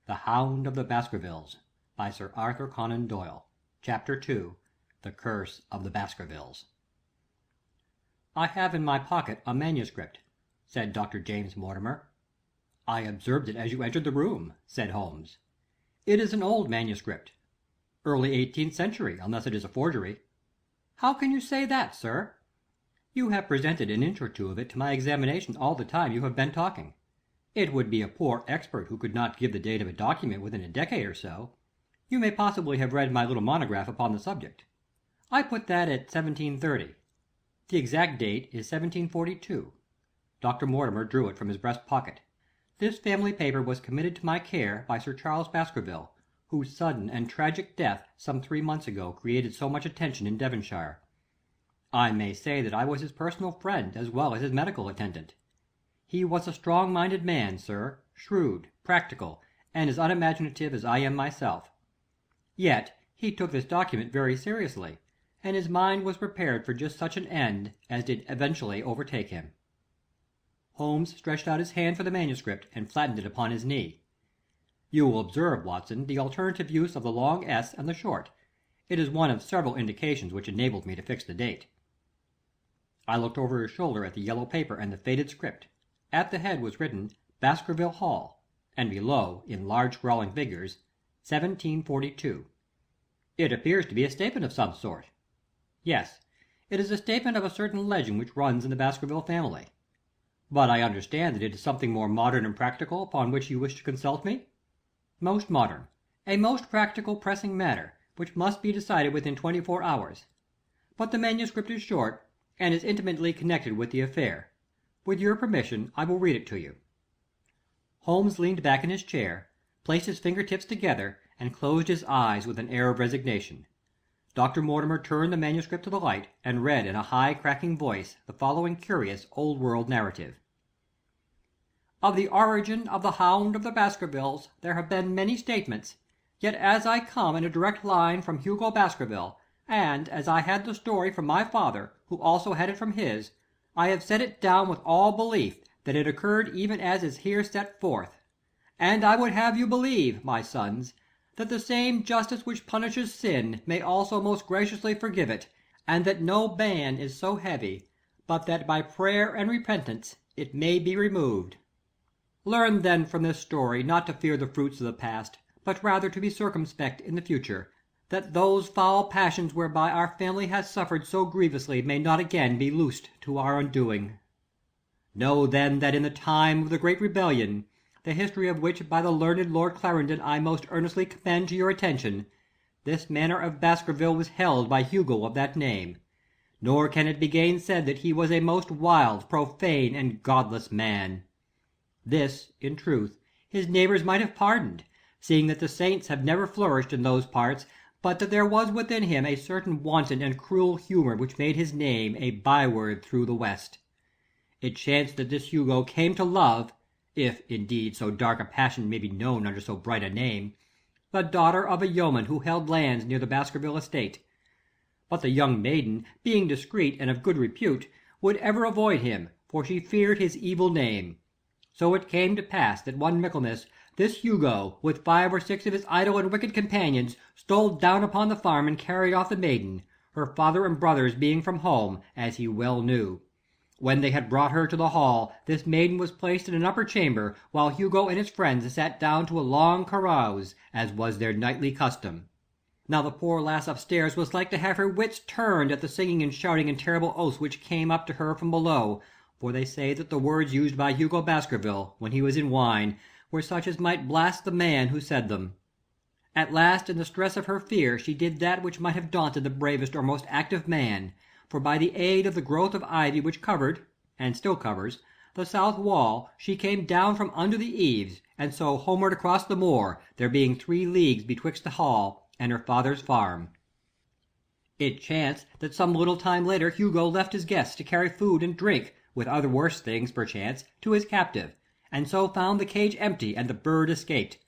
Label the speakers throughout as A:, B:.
A: The Hound of the Baskervilles, by Sir Arthur Conan Doyle. Chapter 2. The Curse of the Baskervilles. "I have in my pocket a manuscript," said Dr. James Mortimer. "I observed it as you entered the room," said Holmes. "It is an old manuscript. Early 18th century, unless it is a forgery." "How can you say that, sir?" "You have presented an inch or two of it to my examination all the time you have been talking. It would be a poor expert who could not give the date of a document within a decade or so. You may possibly have read my little monograph upon the subject. I put that at 1730. The exact date is 1742. Dr. Mortimer drew it from his breast pocket. This family paper was committed to my care by Sir Charles Baskerville, whose sudden and tragic death some 3 months ago created so much attention in Devonshire. I may say that I was his personal friend as well as his medical attendant. He was a strong-minded man, sir, shrewd, practical, and as unimaginative as I am myself. Yet he took this document very seriously, and his mind was prepared for just such an end as did eventually overtake him." Holmes stretched out his hand for the manuscript and flattened it upon his knee. "You will observe, Watson, the alternative use of the long S and the short. It is one of several indications which enabled me to fix the date." I looked over his shoulder at the yellow paper and the faded script. At the head was written Baskerville Hall, and below, in large scrawling figures, 1742. "It appears to be a statement of some sort." "Yes, it is a statement of a certain legend which runs in the Baskerville family. But I understand that it is something more modern and practical upon which you wish to consult me?" "Most modern. A most practical, pressing matter, which must be decided within 24 hours. But the manuscript is short, and is intimately connected with the affair. With your permission, I will read it to you." Holmes leaned back in his chair, placed his finger tips together, and closed his eyes with an air of resignation. Dr. Mortimer turned the manuscript to the light, and read in a high cracking voice the following curious old world narrative. "Of the origin of the Hound of the Baskervilles there have been many statements, yet as I come in a direct line from Hugo Baskerville, and as I had the story from my father, who also had it from his, I have set it down with all belief that it occurred even as is here set forth. And I would have you believe, my sons, that the same justice which punishes sin may also most graciously forgive it, and that no ban is so heavy, but that by prayer and repentance it may be removed. Learn then from this story not to fear the fruits of the past, but rather to be circumspect in the future, that those foul passions whereby our family has suffered so grievously may not again be loosed to our undoing. Know then that in the time of the great rebellion, the history of which by the learned Lord Clarendon I most earnestly commend to your attention, this manor of Baskerville was held by Hugo of that name, nor can it be gainsaid that he was a most wild, profane, and godless man. This, in truth, his neighbours might have pardoned, seeing that the saints have never flourished in those parts, but that there was within him a certain wanton and cruel humour which made his name a byword through the West. It chanced that this Hugo came to love, if indeed so dark a passion may be known under so bright a name, the daughter of a yeoman who held lands near the Baskerville estate. But the young maiden, being discreet and of good repute, would ever avoid him, for she feared his evil name. So it came to pass that one Michaelmas this Hugo, with 5 or 6 of his idle and wicked companions, stole down upon the farm and carried off the maiden, her father and brothers being from home, as he well knew. When they had brought her to the hall, this maiden was placed in an upper chamber, while Hugo and his friends sat down to a long carouse, as was their nightly custom. Now the poor lass upstairs was like to have her wits turned at the singing and shouting and terrible oaths which came up to her from below, for they say that the words used by Hugo Baskerville, when he was in wine, were such as might blast the man who said them. At last, in the stress of her fear, she did that which might have daunted the bravest or most active man, for by the aid of the growth of ivy which covered, and still covers, the south wall, she came down from under the eaves, and so homeward across the moor, there being 3 leagues betwixt the hall and her father's farm. It chanced that some little time later Hugo left his guests to carry food and drink, with other worse things perchance, to his captive, and so found the cage empty and the bird escaped.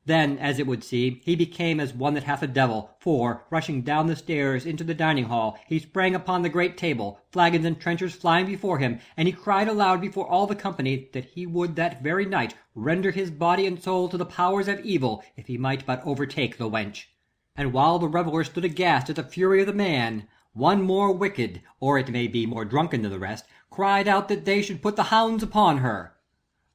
A: Then, as it would seem, he became as one that hath a devil, for, rushing down the stairs into the dining hall, he sprang upon the great table, flagons and trenchers flying before him, and he cried aloud before all the company that he would that very night render his body and soul to the powers of evil, if he might but overtake the wench. And while the revellers stood aghast at the fury of the man, one more wicked, or it may be more drunken than the rest, cried out that they should put the hounds upon her.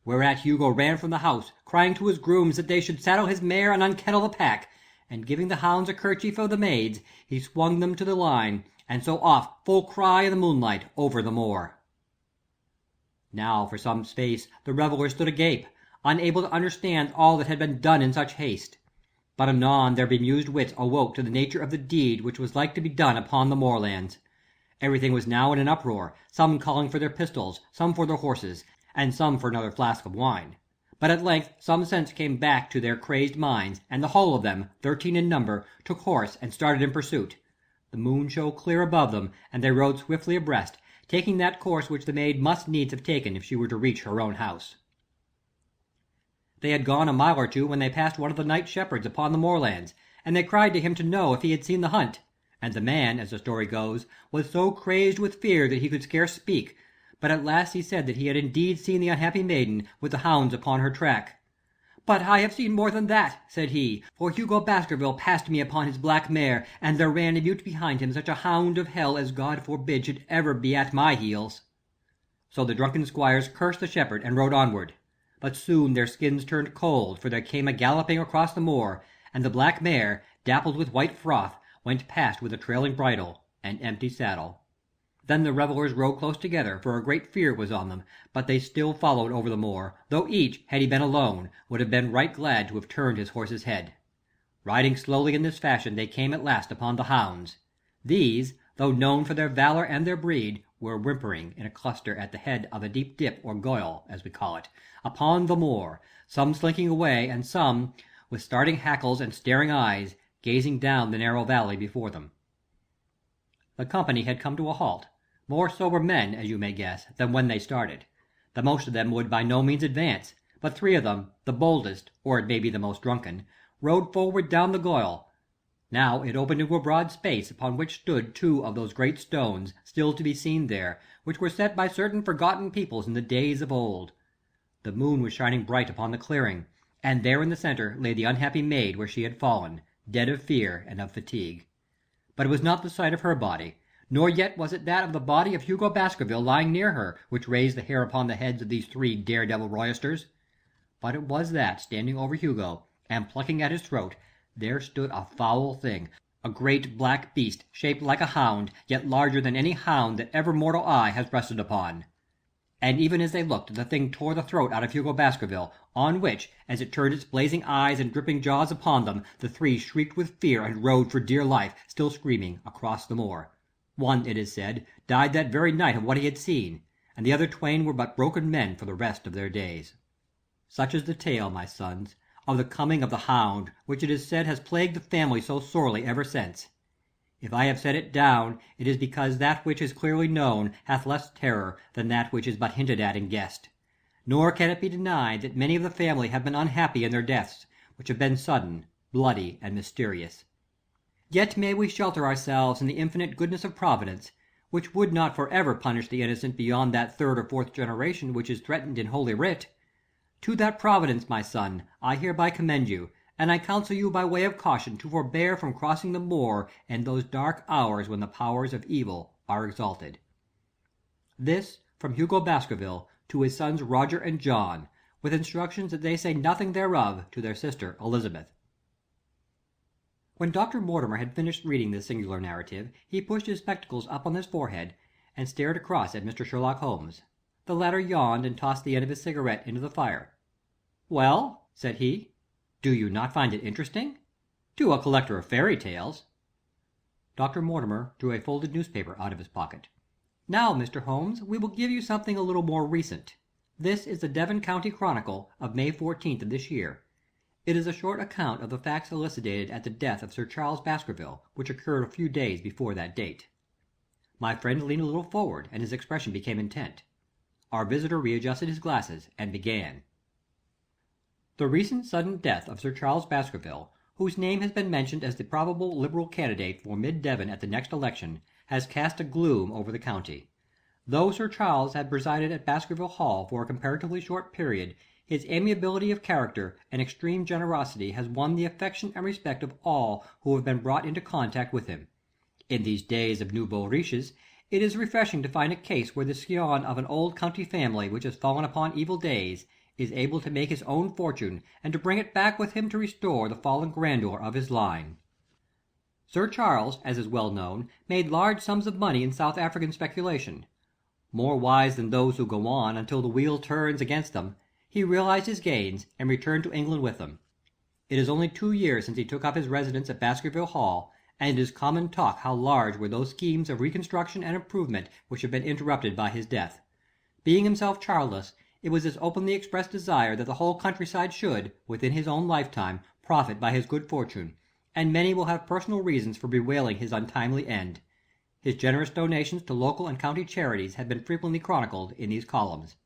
A: Whereat Hugo ran from the house, crying to his grooms that they should saddle his mare and unkennel the pack, and giving the hounds a kerchief of the maid's, he swung them to the line, and so off, full cry in the moonlight, over the moor. Now for some space the revellers stood agape, unable to understand all that had been done in such haste. But anon their bemused wits awoke to the nature of the deed which was like to be done upon the moorlands. Everything was now in an uproar, some calling for their pistols, some for their horses, and some for another flask of wine. But at length some sense came back to their crazed minds, and the whole of them, 13 in number, took horse and started in pursuit. The moon shone clear above them, and they rode swiftly abreast, taking that course which the maid must needs have taken if she were to reach her own house. They had gone a mile or two when they passed one of the night shepherds upon the moorlands, and they cried to him to know if he had seen the hunt. And the man, as the story goes, was so crazed with fear that he could scarce speak, but at last he said that he had indeed seen the unhappy maiden with the hounds upon her track. "But I have seen more than that," said he, "for Hugo Baskerville passed me upon his black mare, and there ran in mute behind him such a hound of hell as God forbid should ever be at my heels." So the drunken squires cursed the shepherd and rode onward. But soon their skins turned cold, for there came a galloping across the moor, and the black mare, dappled with white froth, went past with a trailing bridle and empty saddle. Then the revellers rode close together, for a great fear was on them, but they still followed over the moor, though each, had he been alone, would have been right glad to have turned his horse's head. Riding slowly in this fashion, they came at last upon the hounds. These, though known for their valour and their breed, were whimpering in a cluster at the head of a deep dip, or goyle, as we call it, upon the moor, some slinking away, and some, with starting hackles and staring eyes, gazing down the narrow valley before them. The company had come to a halt. More sober men, as you may guess, than when they started. The most of them would by no means advance, but 3 of them, the boldest, or it may be the most drunken, rode forward down the goyle. Now it opened into a broad space, upon which stood 2 of those great stones, still to be seen there, which were set by certain forgotten peoples in the days of old. The moon was shining bright upon the clearing, and there in the centre lay the unhappy maid where she had fallen, dead of fear and of fatigue. But it was not the sight of her body, nor yet was it that of the body of Hugo Baskerville lying near her, which raised the hair upon the heads of these 3 dare-devil roysters. But it was that, standing over Hugo, and plucking at his throat, there stood a foul thing, a great black beast, shaped like a hound, yet larger than any hound that ever mortal eye has rested upon. And even as they looked, the thing tore the throat out of Hugo Baskerville, on which, as it turned its blazing eyes and dripping jaws upon them, the 3 shrieked with fear and rode for dear life, still screaming, across the moor. One, it is said, died that very night of what he had seen, and the other twain were but broken men for the rest of their days. Such is the tale, my sons, of the coming of the hound, which it is said has plagued the family so sorely ever since. If I have set it down, it is because that which is clearly known hath less terror than that which is but hinted at and guessed. Nor can it be denied that many of the family have been unhappy in their deaths, which have been sudden, bloody, and mysterious. Yet may we shelter ourselves in the infinite goodness of Providence, which would not for ever punish the innocent beyond that 3rd or 4th generation which is threatened in Holy Writ. To that Providence, my son, I hereby commend you, and I counsel you by way of caution to forbear from crossing the moor in those dark hours when the powers of evil are exalted. This from Hugo Baskerville to his sons Roger and John, with instructions that they say nothing thereof to their sister Elizabeth. When Dr. Mortimer had finished reading this singular narrative, he pushed his spectacles up on his forehead, and stared across at Mr. Sherlock Holmes. The latter yawned and tossed the end of his cigarette into the fire. "Well," said he, "do you not find it interesting? To a collector of fairy tales." Dr. Mortimer drew a folded newspaper out of his pocket. "Now, Mr. Holmes, we will give you something a little more recent. This is the Devon County Chronicle of May 14th of this year. It is a short account of the facts elucidated at the death of Sir Charles Baskerville, which occurred a few days before that date." My friend leaned a little forward, and his expression became intent. Our visitor readjusted his glasses, and began. The recent sudden death of Sir Charles Baskerville, whose name has been mentioned as the probable Liberal candidate for Mid Devon at the next election, has cast a gloom over the county. Though Sir Charles had presided at Baskerville Hall for a comparatively short period, his amiability of character and extreme generosity has won the affection and respect of all who have been brought into contact with him. In these days of nouveaux riches, it is refreshing to find a case where the scion of an old county family which has fallen upon evil days is able to make his own fortune and to bring it back with him to restore the fallen grandeur of his line. Sir Charles, as is well known, made large sums of money in South African speculation. More wise than those who go on until the wheel turns against them, he realized his gains and returned to England with them. It is only 2 years since he took up his residence at Baskerville Hall, and it is common talk how large were those schemes of reconstruction and improvement which have been interrupted by his death. Being himself childless, it was his openly expressed desire that the whole countryside should, within his own lifetime, profit by his good fortune, and many will have personal reasons for bewailing his untimely end. His generous donations to local and county charities have been frequently chronicled in these columns.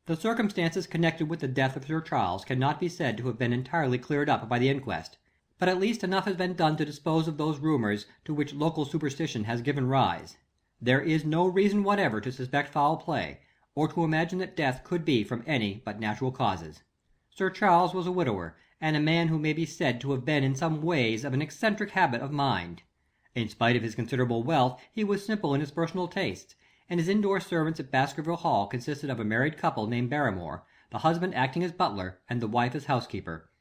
A: The circumstances connected with the death of Sir Charles cannot be said to have been entirely cleared up by the inquest, but at least enough has been done to dispose of those rumours to which local superstition has given rise. There is no reason whatever to suspect foul play, or to imagine that death could be from any but natural causes. Sir Charles was a widower, and a man who may be said to have been in some ways of an eccentric habit of mind. In spite of his considerable wealth, he was simple in his personal tastes, and his indoor servants at Baskerville Hall consisted of a married couple named Barrymore, the husband acting as butler and the wife as housekeeper.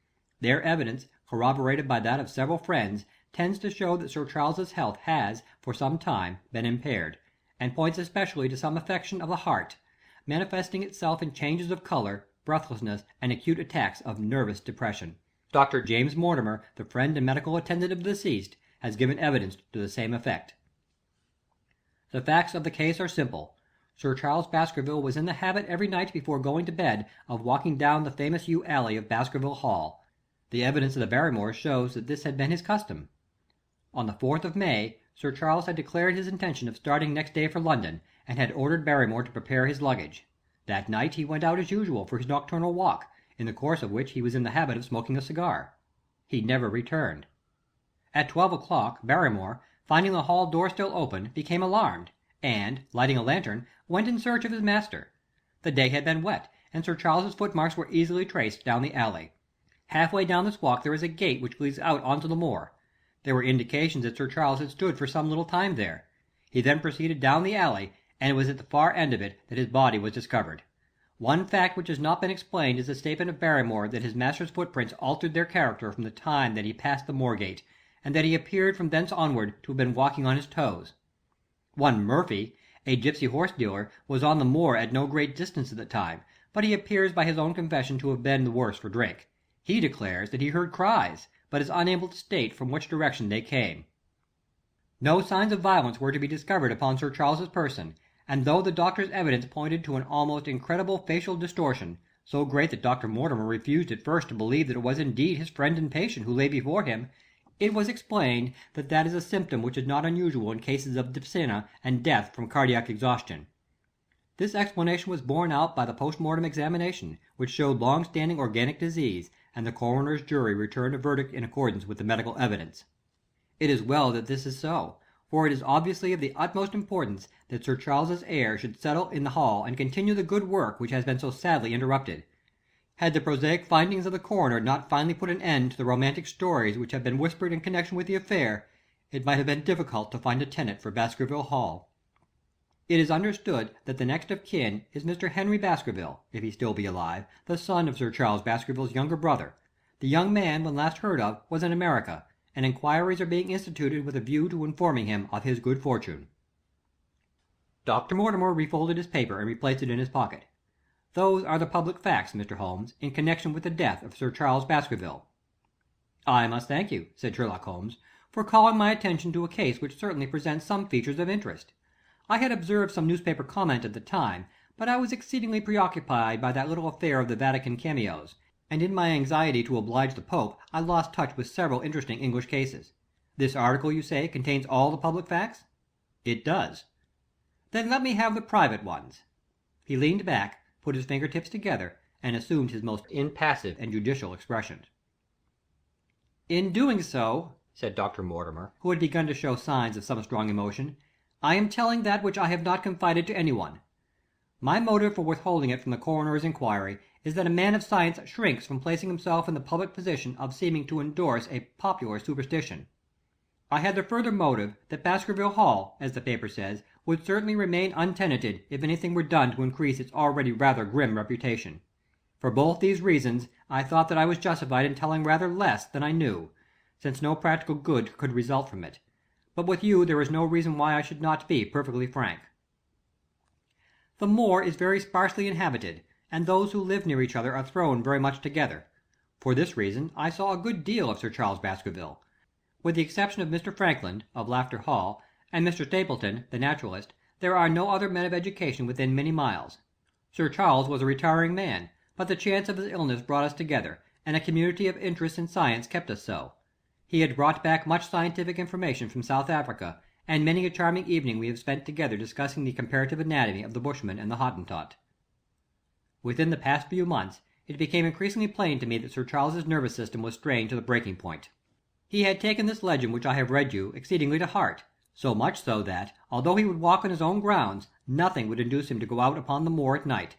A: Their evidence, corroborated by that of several friends, tends to show that Sir Charles's health has, for some time, been impaired, and points especially to some affection of the heart, manifesting itself in changes of colour, breathlessness, and acute attacks of nervous depression. Dr. James Mortimer, the friend and medical attendant of the deceased, has given evidence to the same effect. The facts of the case are simple. Sir Charles Baskerville was in the habit every night before going to bed of walking down the famous yew alley of Baskerville Hall. The evidence of the Barrymores shows that this had been his custom. On the 4th of May, Sir Charles had declared his intention of starting next day for London, and had ordered Barrymore to prepare his luggage. That night he went out as usual for his nocturnal walk, in the course of which he was in the habit of smoking a cigar. He never returned. At 12 o'clock, Barrymore, finding the hall door still open, became alarmed, and, lighting a lantern, went in search of his master. The day had been wet, and Sir Charles's footmarks were easily traced down the alley. Halfway down this walk there is a gate which leads out on to the moor. There were indications that Sir Charles had stood for some little time there. He then proceeded down the alley, and it was at the far end of it that his body was discovered. One fact which has not been explained is the statement of Barrymore that his master's footprints altered their character from the time that he passed the moor gate, and that he appeared from thence onward to have been walking on his toes. One Murphy, a gipsy horse dealer, was on the moor at no great distance at the time, but he appears by his own confession to have been the worse for drink. He declares that he heard cries, but is unable to state from which direction they came. No signs of violence were to be discovered upon Sir Charles's person, and though the doctor's evidence pointed to an almost incredible facial distortion, so great that Dr. Mortimer refused at first to believe that it was indeed his friend and patient who lay before him, it was explained that that is a symptom which is not unusual in cases of dyspnea and death from cardiac exhaustion. This explanation was borne out by the post-mortem examination, which showed long-standing organic disease, and the coroner's jury returned a verdict in accordance with the medical evidence. It is well that this is so, for it is obviously of the utmost importance that Sir Charles's heir should settle in the hall and continue the good work which has been so sadly interrupted. Had the prosaic findings of the coroner not finally put an end to the romantic stories which have been whispered in connection with the affair, it might have been difficult to find a tenant for Baskerville Hall. It is understood that the next of kin is Mr. Henry Baskerville, if he still be alive, the son of Sir Charles Baskerville's younger brother. The young man, when last heard of, was in America, and inquiries are being instituted with a view to informing him of his good fortune. Dr. Mortimer refolded his paper and replaced it in his pocket. Those are the public facts, Mr. Holmes, in connection with the death of Sir Charles Baskerville. I must thank you, said Sherlock Holmes, for calling my attention to a case which certainly presents some features of interest. I had observed some newspaper comment at the time, but I was exceedingly preoccupied by that little affair of the Vatican cameos, and in my anxiety to oblige the Pope I lost touch with several interesting English cases. This article, you say, contains all the public facts? It does. Then let me have the private ones. He leaned back, put his finger tips together, and assumed his most impassive and judicial expression. "In doing so," said Dr. Mortimer, who had begun to show signs of some strong emotion, "I am telling that which I have not confided to any one. My motive for withholding it from the coroner's inquiry is that a man of science shrinks from placing himself in the public position of seeming to endorse a popular superstition. I had the further motive that Baskerville Hall, as the paper says, would certainly remain untenanted if anything were done to increase its already rather grim reputation. For both these reasons I thought that I was justified in telling rather less than I knew, since no practical good could result from it. But with you there is no reason why I should not be perfectly frank. The moor is very sparsely inhabited, and those who live near each other are thrown very much together. For this reason I saw a good deal of Sir Charles Baskerville. With the exception of Mr. Frankland, of Lafter Hall, and Mr. Stapleton, the naturalist, there are no other men of education within many miles. Sir Charles was a retiring man, but the chance of his illness brought us together, and a community of interest in science kept us so. He had brought back much scientific information from South Africa, and many a charming evening we have spent together discussing the comparative anatomy of the Bushman and the Hottentot. Within the past few months it became increasingly plain to me that Sir Charles's nervous system was strained to the breaking point. He had taken this legend which I have read you exceedingly to heart, so much so that, although he would walk on his own grounds, nothing would induce him to go out upon the moor at night.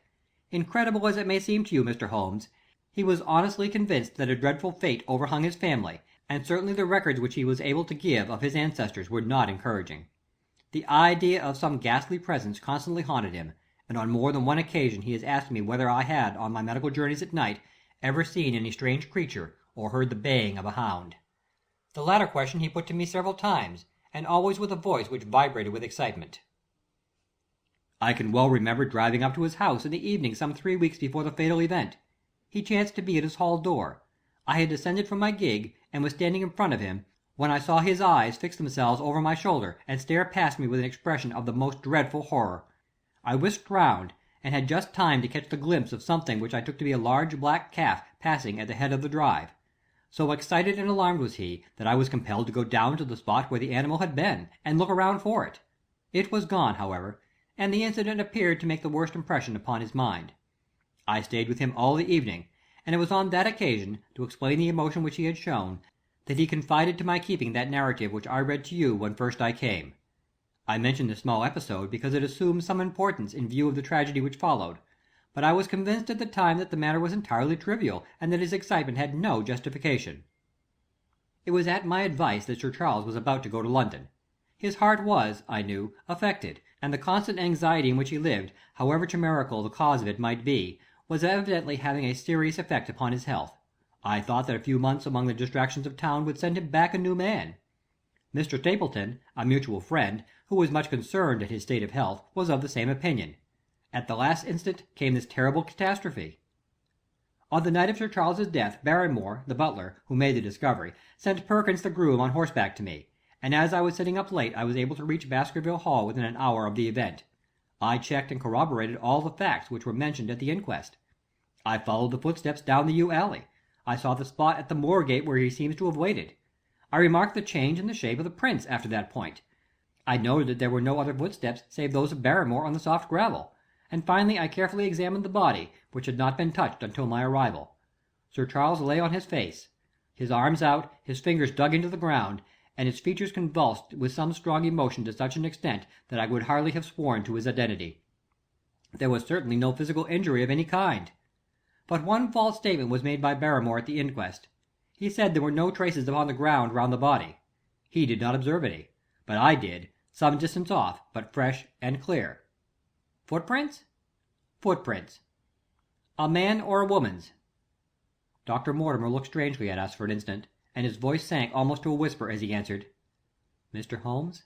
A: Incredible as it may seem to you, Mr. Holmes, he was honestly convinced that a dreadful fate overhung his family, and certainly the records which he was able to give of his ancestors were not encouraging. The idea of some ghastly presence constantly haunted him, and on more than one occasion he has asked me whether I had on my medical journeys at night ever seen any strange creature or heard the baying of a hound. The latter question he put to me several times, and always with a voice which vibrated with excitement. I can well remember driving up to his house in the evening some 3 weeks before the fatal event. He chanced to be at his hall door. I had descended from my gig, and was standing in front of him, when I saw his eyes fix themselves over my shoulder and stare past me with an expression of the most dreadful horror. I whisked round, and had just time to catch the glimpse of something which I took to be a large black calf passing at the head of the drive. So excited and alarmed was he, that I was compelled to go down to the spot where the animal had been, and look around for it. It was gone, however, and the incident appeared to make the worst impression upon his mind. I stayed with him all the evening, and it was on that occasion, to explain the emotion which he had shown, that he confided to my keeping that narrative which I read to you when first I came. I mention this small episode because it assumes some importance in view of the tragedy which followed, but I was convinced at the time that the matter was entirely trivial, and that his excitement had no justification. It was at my advice that Sir Charles was about to go to London. His heart was, I knew, affected, and the constant anxiety in which he lived, however chimerical the cause of it might be, was evidently having a serious effect upon his health. I thought that a few months among the distractions of town would send him back a new man. Mr. Stapleton, a mutual friend, who was much concerned at his state of health, was of the same opinion. At the last instant came this terrible catastrophe. On the night of Sir Charles's death, Barrymore, the butler, who made the discovery, sent Perkins the groom on horseback to me, and as I was sitting up late I was able to reach Baskerville Hall within an hour of the event. I checked and corroborated all the facts which were mentioned at the inquest. I followed the footsteps down the yew alley. I saw the spot at the moor gate where he seems to have waited. I remarked the change in the shape of the prints after that point. I noted that there were no other footsteps save those of Barrymore on the soft gravel, and finally I carefully examined the body, which had not been touched until my arrival. Sir Charles lay on his face, his arms out, his fingers dug into the ground, and his features convulsed with some strong emotion to such an extent that I would hardly have sworn to his identity. There was certainly no physical injury of any kind. But one false statement was made by Barrymore at the inquest. He said there were no traces upon the ground round the body. He did not observe any, but I did, some distance off, but fresh and clear. Footprints? Footprints. A man or a woman's? Dr. Mortimer looked strangely at us for an instant, and his voice sank almost to a whisper as he answered, "Mr. Holmes,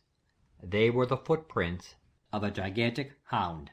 A: they were the footprints of a gigantic hound."